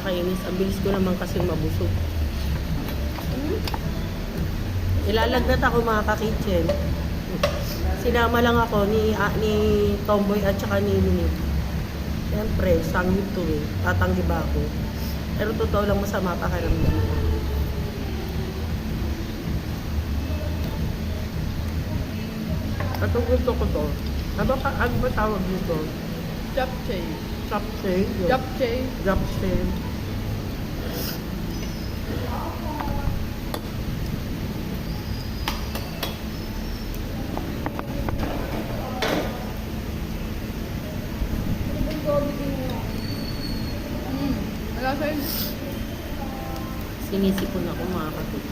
nakakainis. Ang bilis ko naman kasi mabusog. Ilalagnat ako mga ka-kitchen. Sinama lang ako ni Tomboy at saka ni Nini. Siyempre, sanggip to eh. Tatanggi ba ako? Pero totoo lang masama pakiramdam ko. At kung gusto ko to, ano ba tawag dito? Japchae. Japchae? Japchae. Japchae. Wala sa'yo. Sinisipon ako mga kapit.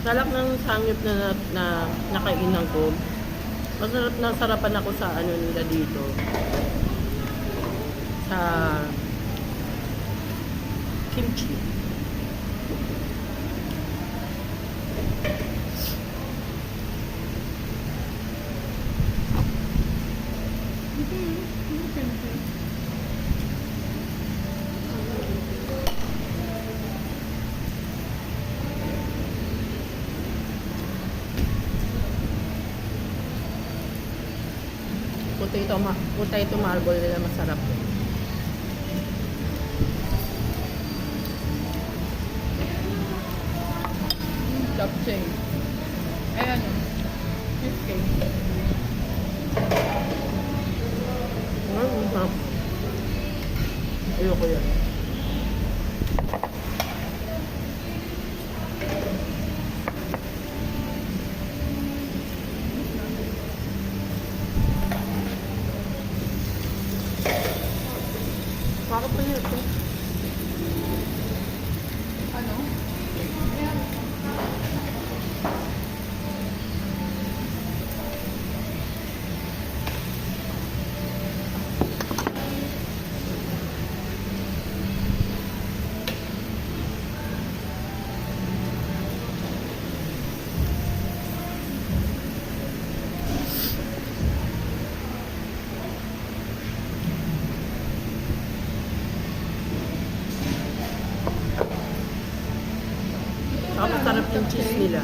Salak ng sangip na nakainan ko. Masarap na sarapan ako sa ano nila dito. Sa kimchi. Potato marble nila masarap. Japchae. Ayan yun. Cheesecake. Masarap. Ayoko yan. Bakit pa yun ito? Ano? Ayan. Saka masarap yung cheese nila.